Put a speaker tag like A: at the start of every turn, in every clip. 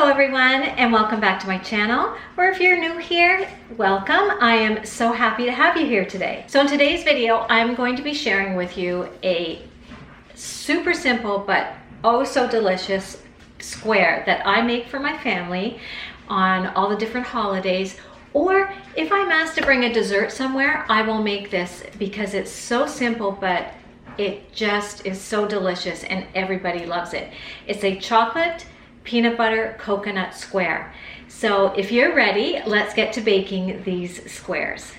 A: Hello everyone, and welcome back to my channel, or if you're new here, welcome. I am so happy to have you here today. So in today's video, I'm going to be sharing with you a super simple but oh so delicious square that I make for my family on all the different holidays. Or if I'm asked to bring a dessert somewhere, I will make this because it's so simple, but it just is so delicious and everybody loves it. It's a chocolate peanut butter coconut square. So if you're ready, let's get to baking these squares.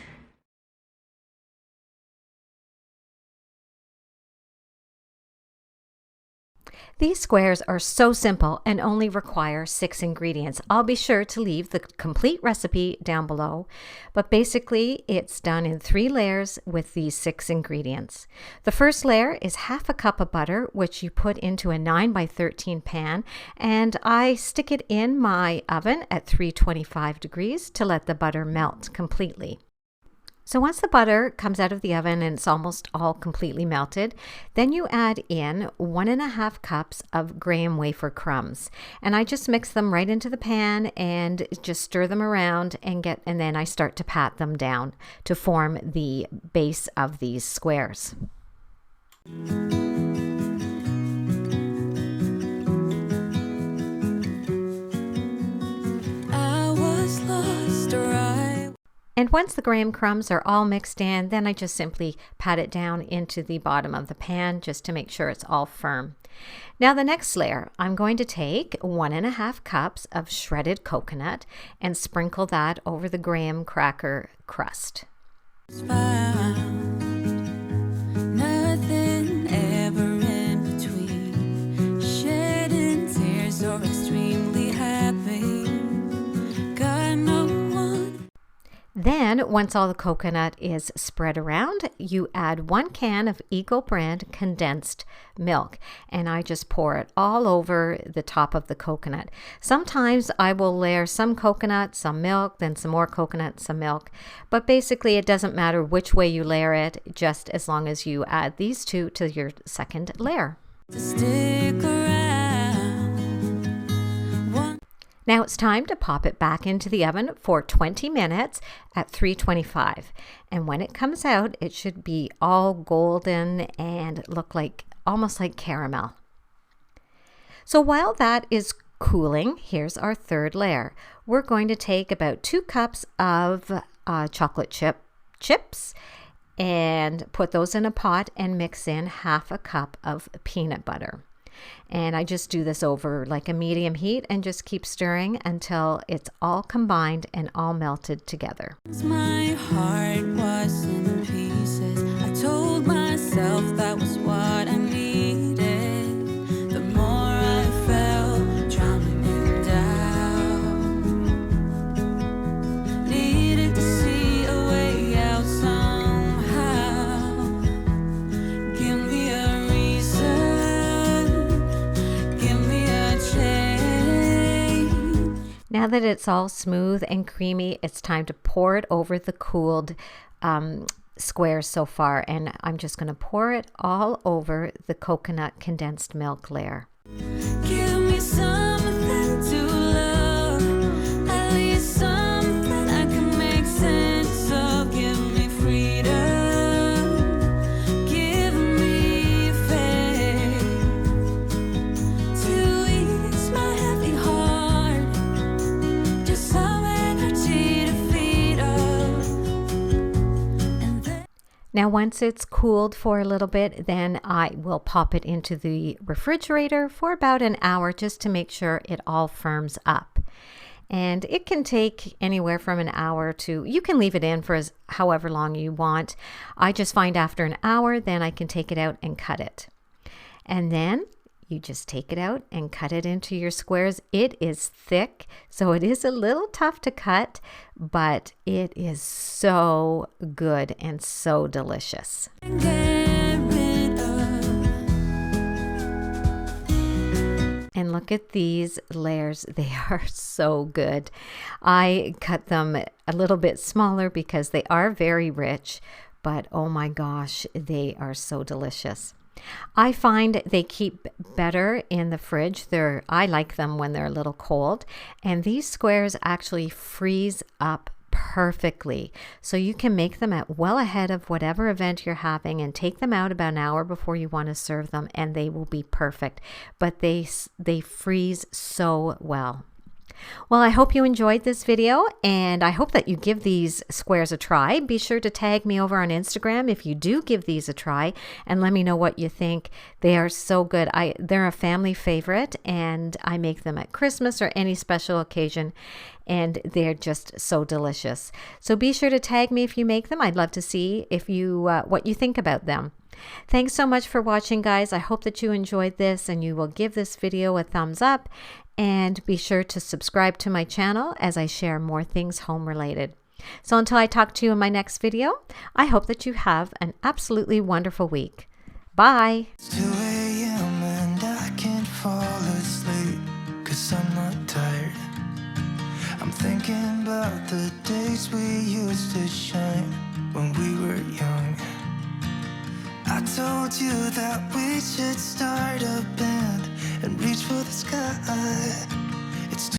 A: These squares are so simple and only require 6 ingredients. I'll be sure to leave the complete recipe down below, but basically it's done in 3 layers with these 6 ingredients. The first layer is half a cup of butter, which you put into a 9 by 13 pan, and I stick it in my oven at 325 degrees to let the butter melt completely. So once the butter comes out of the oven and it's almost all completely melted, then you add in 1.5 cups of graham wafer crumbs. And I just mix them right into the pan and just stir them around and then I start to pat them down to form the base of these squares. And once the graham crumbs are all mixed in, then I just simply pat it down into the bottom of the pan just to make sure it's all firm. Now the next layer, I'm going to take 1.5 cups of shredded coconut and sprinkle that over the graham cracker crust. Nothing ever in between, shedding tears or extremely happy. Then, once all the coconut is spread around, you add 1 can of Eagle brand condensed milk, and I just pour it all over the top of the coconut. Sometimes I will layer some coconut, some milk, then some more coconut, some milk, but basically it doesn't matter which way you layer it, just as long as you add these 2 to your second layer. Stick around. Now it's time to pop it back into the oven for 20 minutes at 325. And when it comes out, it should be all golden and look like almost like caramel. So while that is cooling, here's our third layer. We're going to take about 2 cups of chocolate chips and put those in a pot and mix in half a cup of peanut butter. And I just do this over like a medium heat and just keep stirring until it's all combined and all melted together. My heart was in pieces. I told myself that was what I needed. The more I felt drowning in doubt, needed to see a way out somehow. Give me a reason. Now that it's all smooth and creamy, it's time to pour it over the cooled squares so far. And I'm just going to pour it all over the coconut condensed milk layer. Give me something to love, at least something I can make sense of. Give me freedom, give me faith to ease my heavy heart. Now once it's cooled for a little bit, then I will pop it into the refrigerator for about an hour just to make sure it all firms up. And it can take anywhere from an hour to, you can leave it in for however long you want. I just find after an hour, then I can take it out and cut it. And then you just take it out and cut it into your squares. It is thick, so it is a little tough to cut, but it is so good and so delicious. And look at these layers. They are so good. I cut them a little bit smaller because they are very rich, but oh my gosh, they are so delicious. I find they keep better in the fridge. I like them when they're a little cold, and these squares actually freeze up perfectly. So you can make them at well ahead of whatever event you're having and take them out about an hour before you want to serve them, and they will be perfect. But they freeze so well. Well, I hope you enjoyed this video, and I hope that you give these squares a try. Be sure to tag me over on Instagram if you do give these a try, and let me know what you think. They are so good. They're a family favorite, and I make them at Christmas or any special occasion, and they're just so delicious. So be sure to tag me if you make them. I'd love to see if you what you think about them. Thanks so much for watching, guys. I hope that you enjoyed this and you will give this video a thumbs up, and be sure to subscribe to my channel as I share more things home related. So until I talk to you in my next video, I hope that you have an absolutely wonderful week. Bye.
B: It's 2 a.m. and I can't fall asleep 'cause I'm not tired. I'm thinking about the days we used to shine when we were young. I told you that we should start a band and reach for the sky.